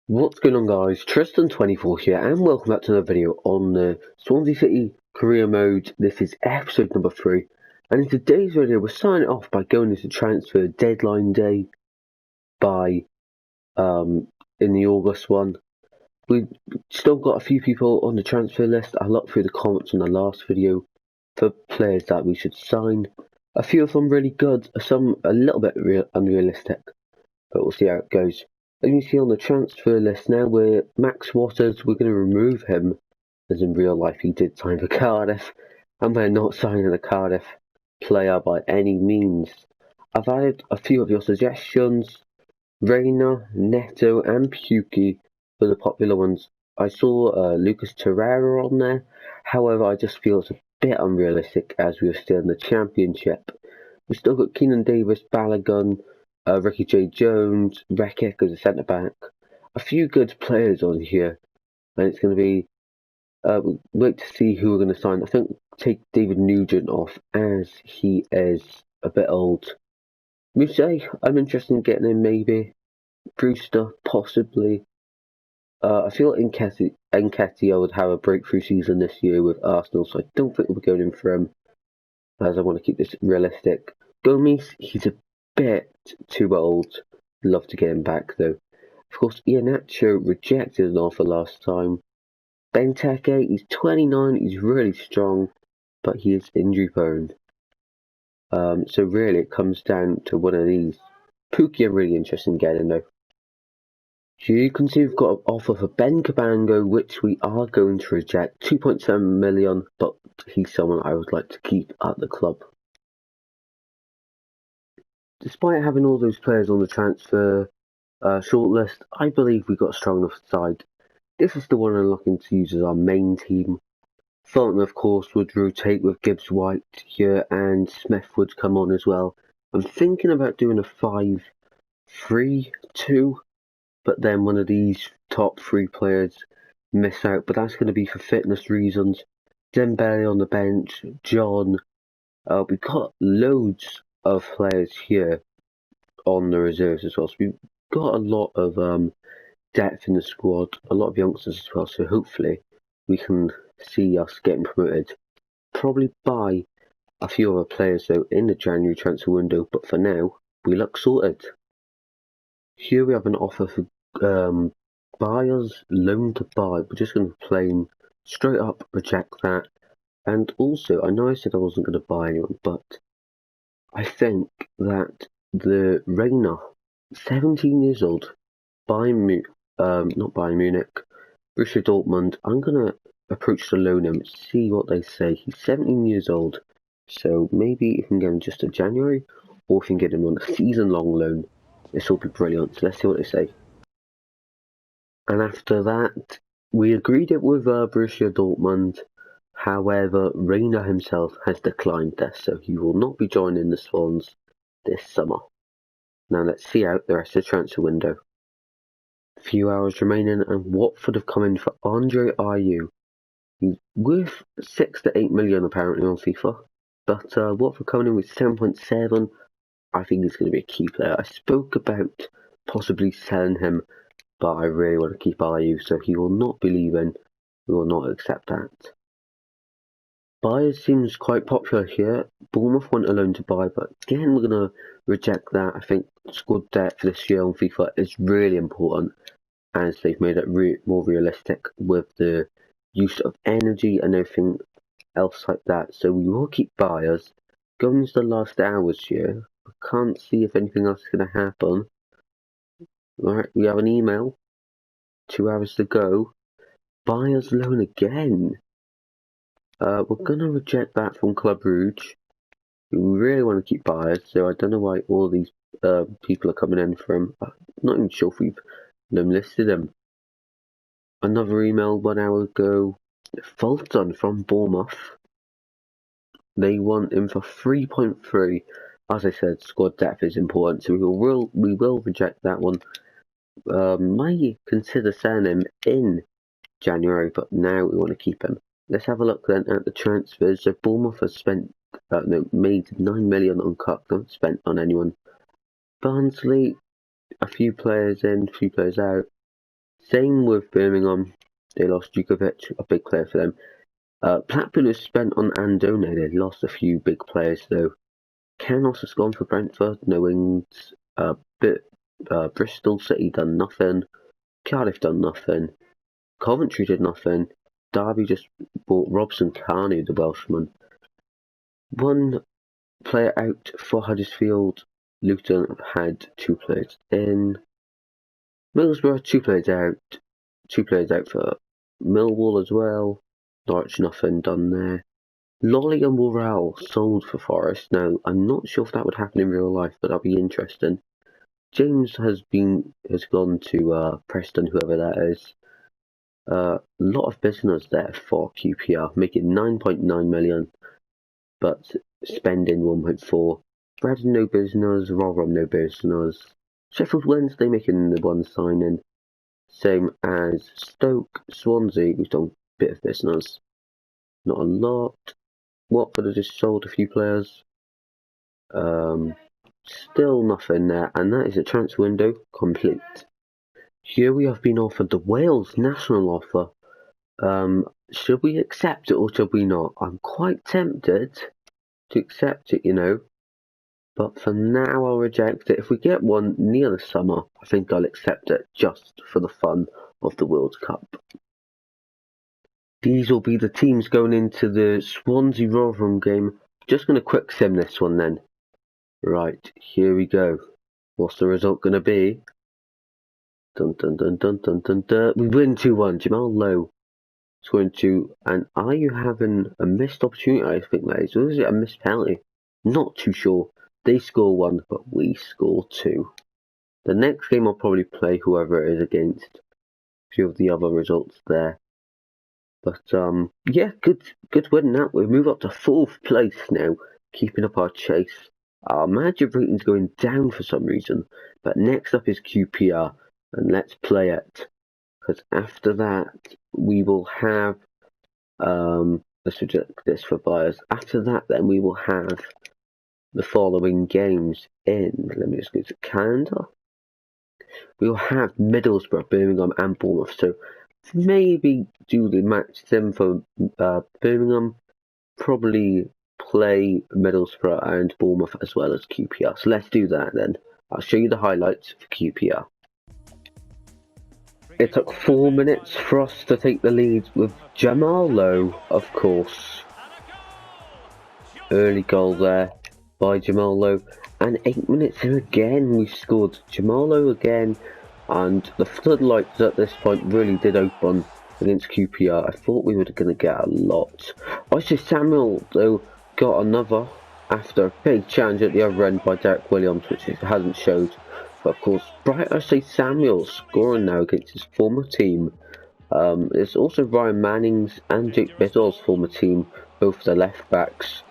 What's going on, guys? Tristan24 here, and welcome back to another video on the Swansea City career mode. This is episode number 3, and in today's video we're starting off by going into transfer deadline day by in the August one. We've still got a few people on the transfer list. I looked through the comments on the last video for players that we should sign. A few of them really good, some a little bit unrealistic, but we'll see how it goes. As you see on the transfer list now, we're Max Waters. We're going to remove him, as in real life he did sign for Cardiff, and we're not signing a Cardiff player by any means. I've added a few of your suggestions. Reina, Neto, and Pukki were the popular ones. I saw Lucas Torreira on there. However, I just feel it's a bit unrealistic as we're still in the Championship. We've still got Keenan Davis, Balogun, Ricky J. Jones, Rekik as a centre-back. A few good players on here. And it's going to be... wait to see who we're going to sign. I think take David Nugent off as he is a bit old. Mousse, I'm interested in getting him maybe. Brewster, possibly. I feel like Nketiah would have a breakthrough season this year with Arsenal, so I don't think we'll be going in for him, as I want to keep this realistic. Gomes, he's a bit too old. Love to get him back though. Of course, Iheanacho rejected an offer last time. Benteke, he's 29, he's really strong, but he is injury prone. So really it comes down to one of these. Pukki I'm really interested in getting though. So you can see we've got an offer for Ben Cabango, which we are going to reject. 2.7 million, but he's someone I would like to keep at the club. Despite having all those players on the transfer shortlist, I believe we got a strong enough side. This is the one I'm looking to use as our main team. Fulton, of course, would rotate with Gibbs White here, and Smith would come on as well. I'm thinking about doing a 5-3-2, but then one of these top 3 players miss out, but that's going to be for fitness reasons. Dembele on the bench, John. We've got loads of players here on the reserves as well, so we've got a lot of depth in the squad, a lot of youngsters as well, so hopefully we can see us getting promoted. Probably buy a few other players though in the January transfer window, but for now we look sorted. Here we have an offer for buyers, loan to buy. We're just going to plain straight up reject that. And also, I know I said I wasn't going to buy anyone, but I think that the Reina, 17 years old, not Bayern Munich, Borussia Dortmund, I'm going to approach the loan him, see what they say. He's 17 years old, so maybe if we can get him just in January, or if we can get him on a season-long loan. This will be brilliant, so let's see what they say. And after that, we agreed it with Borussia Dortmund. However, Reina himself has declined this, so he will not be joining the Swans this summer. Now let's see out the rest of the transfer window. A few hours remaining, and Watford have come in for Andre Ayew. He's worth 6 to 8 million apparently on FIFA, but Watford coming in with 7.7. I think he's going to be a key player. I spoke about possibly selling him, but I really want to keep Ayew, so he will not be leaving. We will not accept that. Buyers seems quite popular here. Bournemouth want a loan to buy, but again we're going to reject that. I think squad depth this year on FIFA is really important, as they've made it more realistic with the use of energy and everything else like that. So we will keep buyers. Going into the last hours here, I can't see if anything else is going to happen. Alright, we have an email. 2 hours to go. Buyers loan again. We're going to reject that from Club Rouge. We really want to keep buyers, so I don't know why all these people are coming in for him. I'm not even sure if we've listed him. Another email 1 hour ago. Fulton from Bournemouth. They want him for 3.3. As I said, squad depth is important, so we will reject that one. Might consider selling him in January, but now we want to keep him. Let's have a look then at the transfers. So Bournemouth has made 9 million on cut, not spent on anyone. Barnsley, a few players in, a few players out. Same with Birmingham. They lost Djukovic, a big player for them. Blackburn has spent on Andone. They lost a few big players though. Canos has gone for Brentford. No Ings. Bristol City done nothing. Cardiff done nothing. Coventry did nothing. Derby just bought Robson Carney, the Welshman. One player out for Huddersfield. Luton had 2 players in. Middlesbrough, 2 players out. 2 players out for Millwall as well. Norwich, nothing done there. Lolly and Morale sold for Forest. Now, I'm not sure if that would happen in real life, but that'll be interesting. James has gone to Preston, whoever that is. A lot of business there for QPR, making 9.9 million, but spending 1.4. Bradden no business, Rotherham no business. Sheffield Wednesday making the 1 signing. Same as Stoke, Swansea, we've done a bit of business. Not a lot. Watford have just sold a few players. Still nothing there, and that is a transfer window complete. Here we have been offered the Wales national offer. Should we accept it or should we not? I'm quite tempted to accept it, you know. But for now I'll reject it. If we get one near the summer, I think I'll accept it just for the fun of the World Cup. These will be the teams going into the Swansea Rotherham game. Just going to quick sim this one then. Right, here we go. What's the result going to be? Dun dun dun dun dun dun dun. We win 2-1. Jamal Lowe scoring 2. And are you having a missed opportunity? I think that is. Or is it a missed penalty? Not too sure. They score 1, but we score 2. The next game I'll probably play whoever it is against. A few of the other results there. But yeah, good win that. We move up to 4th place now, keeping up our chase. Our manager rating's going down for some reason, but next up is QPR, and let's play it. Because after that, we will have let's reject this for buyers. After that, then we will have the following games in. Let me just go to calendar. We will have Middlesbrough, Birmingham, and Bournemouth. So maybe do the match sim for Birmingham. Probably play Middlesbrough and Bournemouth as well as QPR. So let's do that then. I'll show you the highlights for QPR. It took 4 minutes for us to take the lead with Jamal Lowe, of course. Early goal there by Jamal Lowe. And 8 minutes in again we scored. Jamal Lowe again. And the floodlights at this point really did open against QPR. I thought we were going to get a lot. Oshie Samuel, though, got another after a big challenge at the other end by Derek Williams, which he hasn't showed. But of course, Bright Oshie Samuel scoring now against his former team. There's also Ryan Manning's and Jake Biddle's former team, both the left backs.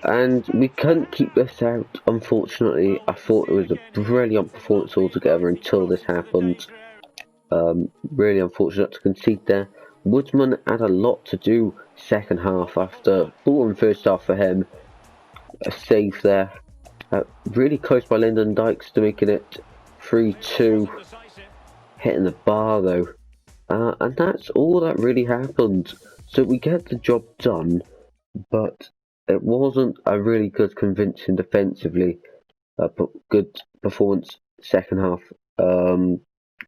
And we couldn't keep this out, unfortunately. I thought it was a brilliant performance altogether until this happened. Really unfortunate to concede there. Woodman had a lot to do second half after ball in first half for him. A save there. Really close by Lyndon Dykes to making it 3-2. Hitting the bar though. And that's all that really happened. So we get the job done, but it wasn't a really good convincing defensively, but good performance second half.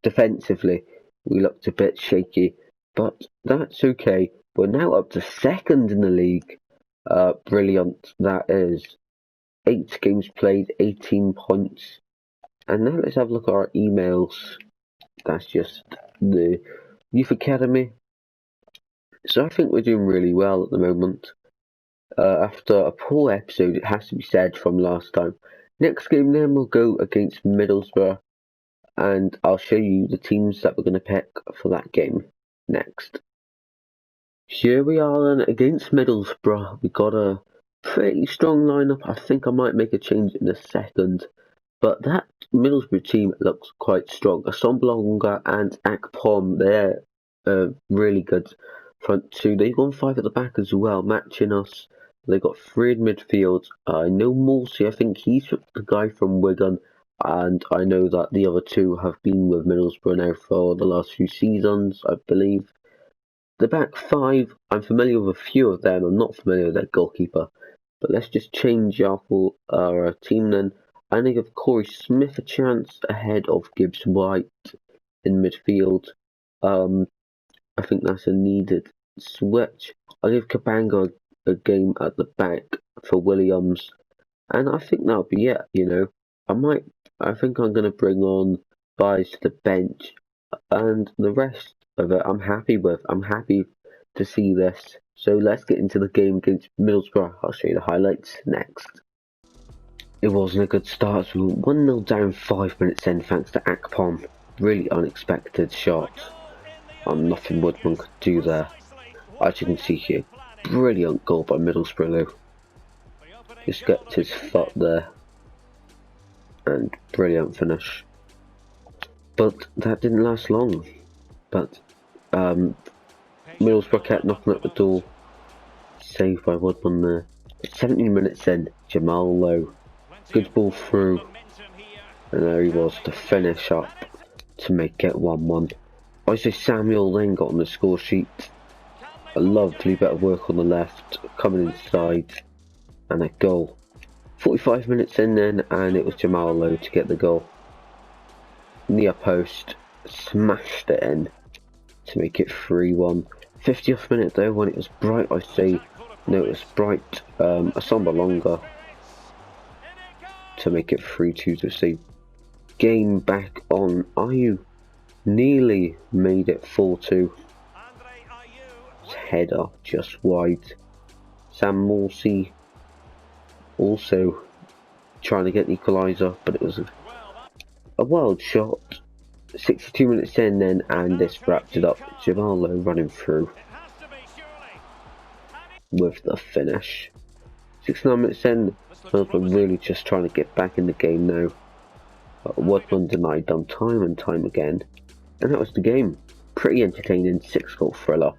Defensively, we looked a bit shaky, but that's okay. We're now up to 2nd in the league. Brilliant, that is. 8 games played, 18 points. And now let's have a look at our emails. That's just the Youth Academy. So I think we're doing really well at the moment. After a poor episode, it has to be said, from last time. Next game then we'll go against Middlesbrough, and I'll show you the teams that we're going to pick for that game next. Here we are then against Middlesbrough. We got a pretty strong lineup. I think I might make a change in a second, but that Middlesbrough team looks quite strong. Assombalonga and Akpom, they're really good front two. They've gone 5 at the back as well, matching us. They got 3 in midfield. I know Morsey, I think he's the guy from Wigan. and I know that the other two have been with Middlesbrough now for the last few seasons, I believe. The back five, I'm familiar with a few of them. I'm not familiar with their goalkeeper. But let's just change our team then. I'm going to give Corey Smith a chance ahead of Gibbs White in midfield. I think that's a needed switch. I'll give Kabanga a game at the back for Williams. And I think that'll be it, you know. I think I'm going to bring on Byes to the bench. And the rest of it I'm happy with. I'm happy to see this. So let's get into the game against Middlesbrough. I'll show you the highlights next. It wasn't a good start, so we were 1-0 down 5 minutes in thanks to Akpom. Really unexpected shot. Nothing Woodman could do there. As you can see here, brilliant goal by Middlesbrough though. Just gets his foot there. And brilliant finish. But that didn't last long. But Middlesbrough kept knocking at the door. Saved by Woodman there. 17 minutes in, Jamal Lowe. Good ball through. And there he was to finish up to make it 1-1. Isaac Samuel then got on the score sheet. A lovely bit of work on the left, coming inside. And a goal. 45 minutes in then, and it was Jamal Lowe to get the goal. Near post, smashed it in to make it 3-1. 50th minute though, when it was Bright, I say, no, it was Bright, Asomba Longa to make it 3-2 to say game back on. Ayew nearly made it 4-2. Header just wide. Sam Morsey also trying to get the equaliser, but it was a wild shot. 62 minutes in then, and this wrapped it up. Jamal Lowe running through with the finish. 69 minutes in, Middlesbrough really just trying to get back in the game now. Woodman denied them time and time again. And that was the game. Pretty entertaining 6-goal thriller,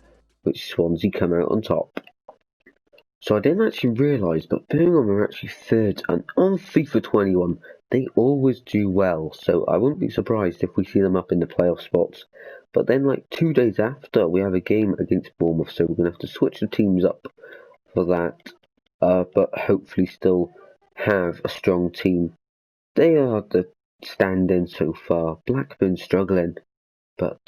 which Swansea come out on top. So I didn't actually realise, but Birmingham are actually third, and on FIFA 21, they always do well, so I wouldn't be surprised if we see them up in the playoff spots. But then like 2 days after, we have a game against Bournemouth, so we're going to have to switch the teams up for that, but hopefully still have a strong team. They are the stand-in so far. Blackburn struggling, but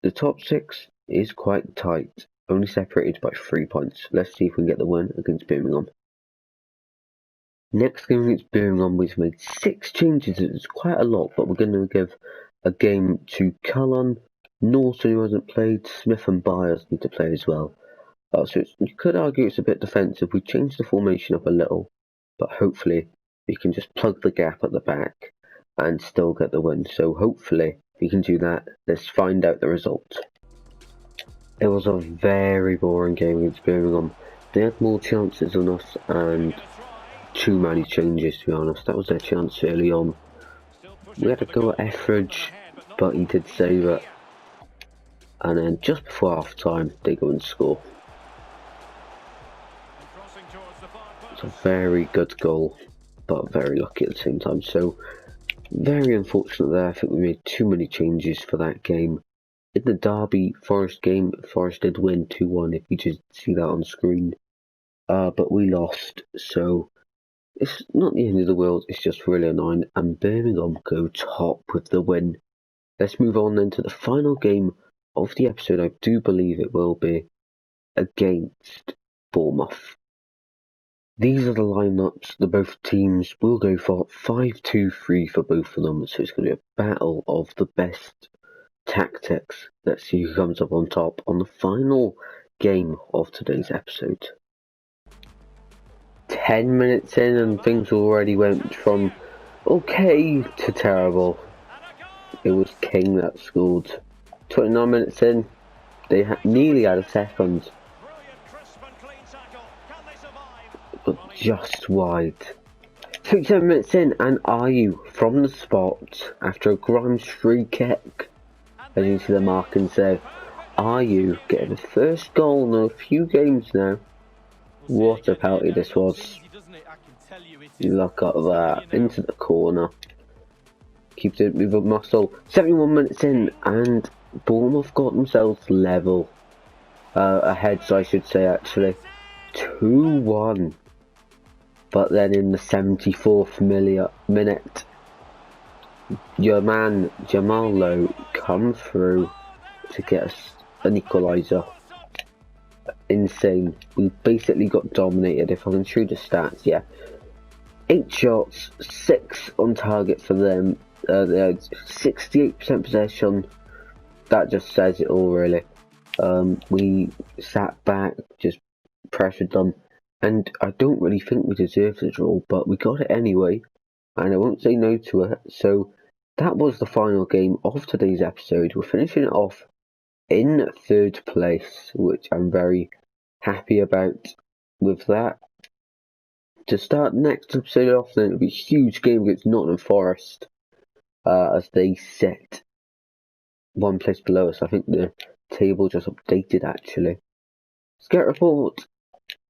the top 6 is quite tight. Only separated by 3 points. Let's see if we can get the win against Birmingham. Next game against Birmingham, we've made 6 changes. It's quite a lot, but we're going to give a game to Cullen, Norton, who hasn't played, Smith and Byers need to play as well. So you could argue it's a bit defensive. We changed the formation up a little, but hopefully we can just plug the gap at the back and still get the win. So hopefully we can do that. Let's find out the result. It was a very boring game against Birmingham. They had more chances than us and too many changes, to be honest. That was their chance early on. We had to go at Etheridge, but he did save it. And then just before half time, they go and score. It's a very good goal, but very lucky at the same time. So, very unfortunate there. I think we made too many changes for that game. In the Derby Forest game, Forest did win 2-1, if you just see that on screen. But we lost, so it's not the end of the world, it's just really annoying. And Birmingham go top with the win. Let's move on then to the final game of the episode. I do believe it will be against Bournemouth. These are the lineups the both teams will go for. 5-2-3 for both of them, so it's going to be a battle of the best tactics. Let's see who comes up on top on the final game of today's episode. 10 minutes in and things already went from okay to terrible. It was King that scored. 29 minutes in, they nearly had a second, but just wide. 67 minutes in, and Ayew from the spot after a Grimes free kick. As you see the mark and say, Ayew getting the first goal in a few games now. What a penalty this was. Look at that, into the corner. keep the move of muscle. 71 minutes in, and Bournemouth got themselves level. Ahead, so I should say, actually. 2-1. But then in the 74th minute, your man Jamal Lowe come through to get us an equaliser. Insane. We basically got dominated. If I can show the stats, yeah. 8 shots, 6 on target for them. They had 68% possession. That just says it all, really. We sat back, just pressured them, and I don't really think we deserved the draw, but we got it anyway, and I won't say no to it. So that was the final game of today's episode. We're finishing it off in 3rd place, which I'm very happy about with that. To start next episode off, then it'll be a huge game against Nottingham Forest, as they sit 1 place below us. I think the table just updated, actually. Scout report.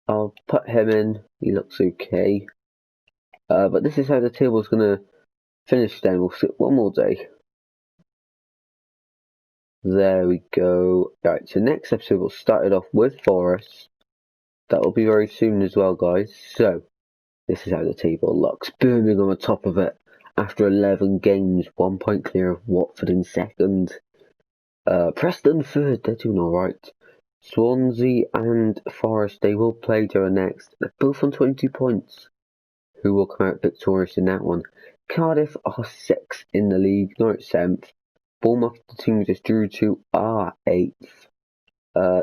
I'll put him in. He looks okay. But this is how the table's gonna finish. Then we'll sit one more day. There we go. Right, so next episode we'll start it off with Forest. That will be very soon as well, guys. So this is how the table looks. Birmingham on the top of it after 11 games, 1 point clear of Watford in 2nd. Preston 3rd, they're doing alright. Swansea and Forest, they will play during next. They're both on 22 points. Who will come out victorious in that one? Cardiff are 6th in the league, Norwich 7th. Bournemouth, the team we just drew to, are 8th.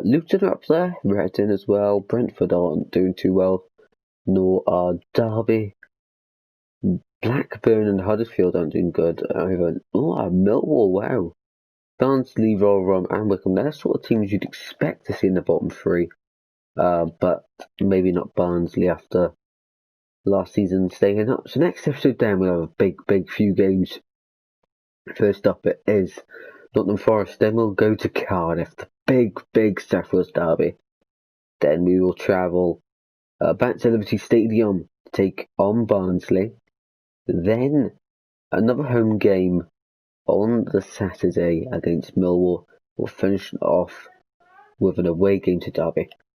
Luton are up there, Reading as well. Brentford aren't doing too well, nor are Derby. Blackburn and Huddersfield aren't doing good either. Millwall, wow. Barnsley, Rotherham and Wickham, they're sort of teams you'd expect to see in the bottom 3. But maybe not Barnsley after last season staying up. So next episode then we'll have a big few games. First up it is Nottingham Forest, then we'll go to Cardiff, the big Sheffield derby. Then we will travel back to Liberty Stadium to take on Barnsley. Then another home game on the Saturday against Millwall. We'll finish off with an away game to Derby.